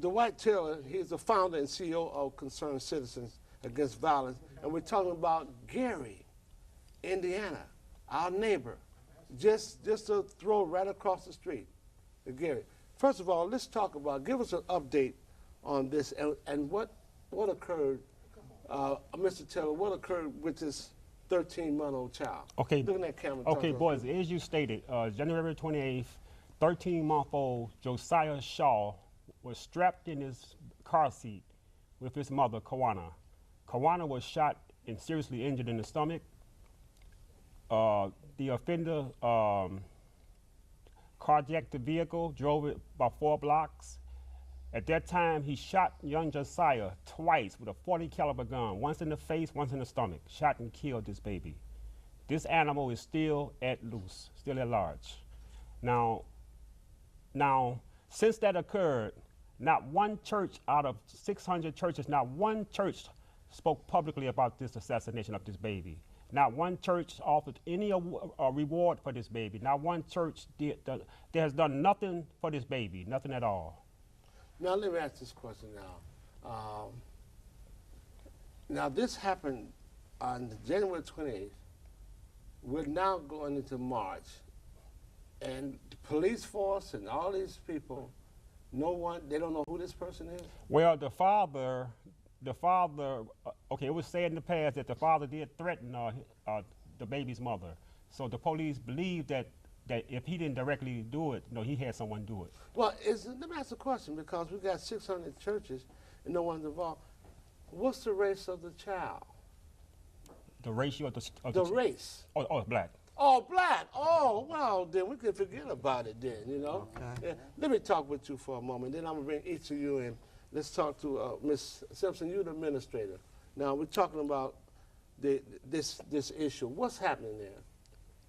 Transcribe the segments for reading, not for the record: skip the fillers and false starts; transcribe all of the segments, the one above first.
Dwight Taylor, he's the founder and CEO of Concerned Citizens Against Violence, and we're talking about Gary, Indiana, our neighbor, just to throw right across the street. Gary, first of all, let's talk about, give us an update on this and what occurred, Mr. Taylor, what occurred with this 13-month-old child? Okay. Look at that camera. Okay, boys, as you stated, January 28th, 13-month-old Josiah Shaw was strapped in his car seat with his mother, Kawana. Kawana was shot and seriously injured in the stomach. The offender carjacked the vehicle, drove it about 4 blocks. At that time, he shot young Josiah twice with a .40 caliber gun, once in the face, once in the stomach, shot and killed this baby. This animal is still at loose, still at large. Now, since that occurred, not one church out of 600 churches, not one church spoke publicly about this assassination of this baby. Not one church offered any reward for this baby. Not one church has done nothing for this baby, nothing at all. Now let me ask this question now. Now this happened on January 28th. We're now going into March, and the police force and all these people, they don't know who this person is? Well, the father, okay, it was said in the past that the father did threaten the baby's mother. So the police believe that if he didn't directly do it, he had someone do it. Well, let me ask a question, because we've got 600 churches and no one's involved. What's the race of the child? The ratio of the race. Oh, black. Oh, black. Oh, well, then we can forget about it then, Okay. Yeah. Let me talk with you for a moment. Then I'm going to bring each of you in. Let's talk to Ms. Simpson. You're the administrator. Now, we're talking about this issue. What's happening there?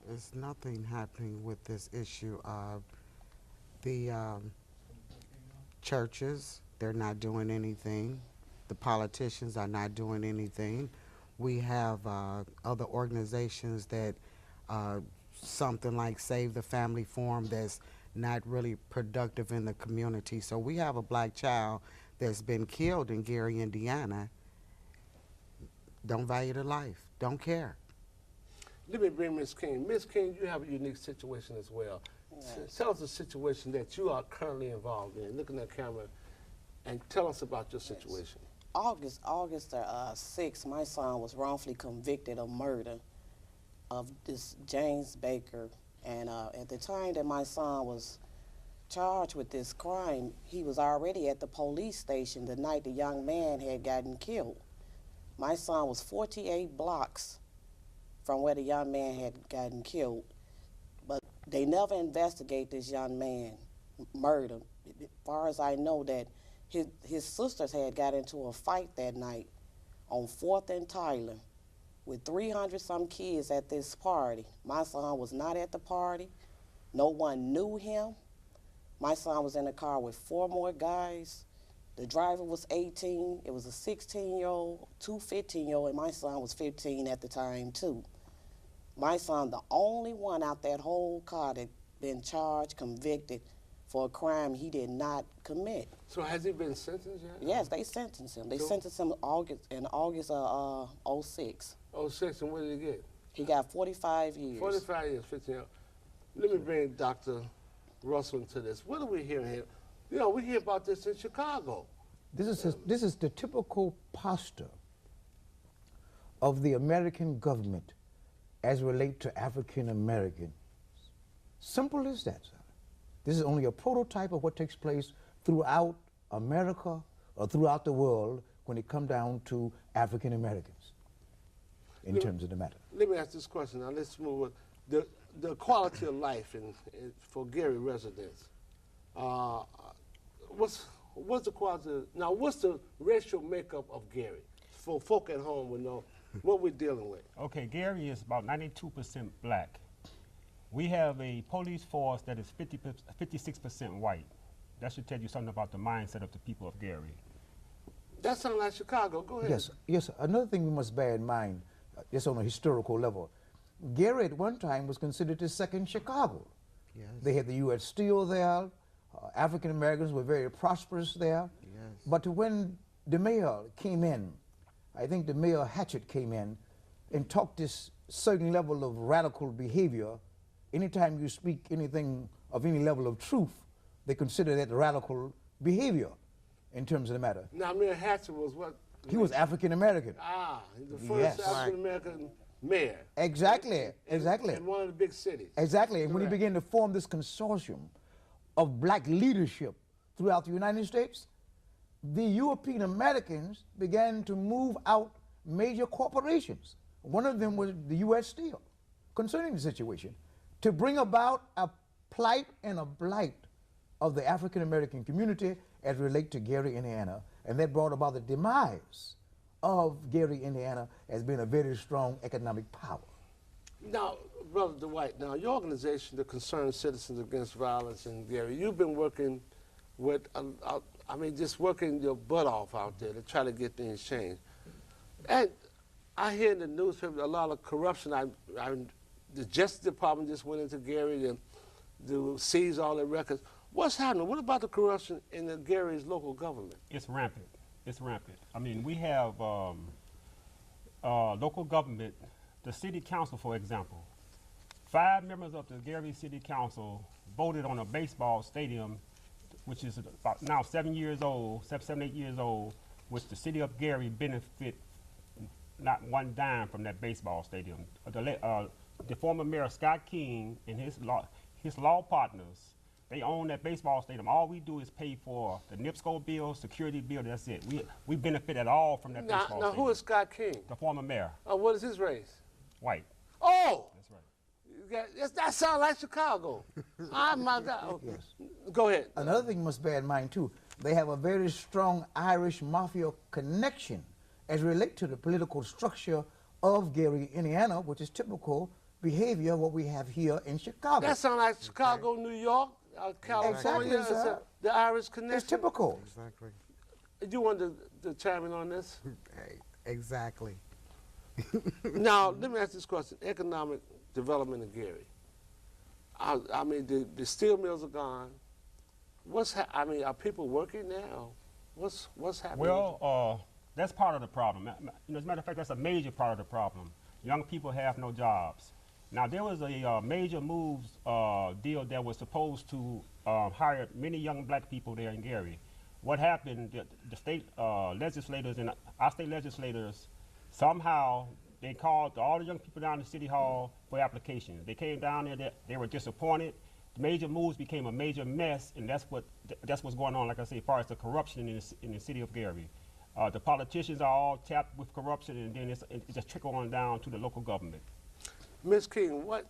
There's nothing happening with this issue. The churches, they're not doing anything. The politicians are not doing anything. We have other organizations that something like Save the Family Forum that's not really productive in the community. So we have a black child that's been killed in Gary, Indiana. Don't value the life, don't care. Let me bring Ms. King. Ms. King, you have a unique situation as well. Yes. Tell us the situation that you are currently involved in. Look in that camera and tell us about your situation. August 6th, my son was wrongfully convicted of murder of this James Baker. And at the time that my son was charged with this crime, he was already at the police station the night the young man had gotten killed. My son was 48 blocks from where the young man had gotten killed, but they never investigate this young man murder. As far as I know, that his sisters had got into a fight that night on 4th and Tyler with 300-some kids at this party. My son was not at the party. No one knew him. My son was in the car with 4 more guys. The driver was 18. It was a 16-year-old, 2 15-year-old, and my son was 15 at the time, too. My son, the only one out that whole car that been charged, convicted for a crime he did not commit. So has he been sentenced yet? Yes, they sentenced him. They sentenced him in August of 06. 06, and what did he get? He got 45 years. 45 years, 15 years. Let me bring Dr. Russell into this. What are we hearing here? We hear about this in Chicago. This is the typical posture of the American government as relate to African Americans. Simple as that, sir. This is only a prototype of what takes place throughout America or throughout the world when it comes down to African Americans in terms of the matter. Let me ask this question. Now let's move on. The quality of life for Gary residents. What's the quality? Now, what's the racial makeup of Gary? For folk at home would know what we're dealing with. Okay, Gary is about 92% black. We have a police force that is 56% white. That should tell you something about the mindset of the people of Gary. That sounds like Chicago. Go ahead. Yes. Another thing we must bear in mind, just on a historical level, Gary at one time was considered the second Chicago. Yes. They had the U.S. Steel there. African Americans were very prosperous there. Yes. But when the mayor came in, I think the mayor Hatchett came in and taught this certain level of radical behavior. Anytime you speak anything of any level of truth, they consider that radical behavior in terms of the matter. Now, Mayor Hatcher was what? He was African American. Ah, he's the first Yes. African American mayor. Exactly, exactly. In one of the big cities. Exactly. And when he Correct. began to form this consortium of black leadership throughout the United States, the European Americans began to move out major corporations. One of them was the U.S. Steel, concerning the situation, to bring about a plight and a blight of the African American community as relate to Gary, Indiana. And that brought about the demise of Gary, Indiana as being a very strong economic power. Now, Brother Dwight, now your organization, the Concerned Citizens Against Violence in Gary, you've been working with, just working your butt off out there to try to get things changed. And I hear in the newspaper a lot of corruption. The Justice Department just went into Gary to seize all their records. What's happening? What about the corruption in Gary's local government? It's rampant. It's rampant. I mean, we have local government, the city council, for example. 5 members of the Gary City Council voted on a baseball stadium, which is about now 7 years old, 7, 8 years old, which the city of Gary benefit not one dime from that baseball stadium. The former mayor, Scott King, and his law partners, they own that baseball stadium. All we do is pay for the NIPSCO bill, security bill, that's it. We benefit at all from that baseball Now, stadium. who is Scott King? The former mayor, What is his race? White. Oh! That's right. That sounds like Chicago. Oh, my God. Go ahead. Another thing you must bear in mind, too, they have a very strong Irish mafia connection as relate to the political structure of Gary, Indiana, which is typical behavior what we have here in Chicago. That sounds like Chicago, New York, California. Exactly, sir. The Irish connection. It's typical. Exactly. You wanted to chime in on this? Exactly. Now, let me ask this question. Economic development in Gary. The steel mills are gone. Are people working now? What's happening? Well, that's part of the problem. As a matter of fact, that's a major part of the problem. Young people have no jobs. Now, there was a major moves deal that was supposed to hire many young black people there in Gary. What happened, the state legislators and our state legislators, somehow they called all the young people down to City Hall for applications. They came down there, they were disappointed. The major moves became a major mess, and that's what's going on, like I say, as far as the corruption in the city of Gary. The politicians are all tapped with corruption, and then it just trickle on down to the local government. Ms. King, what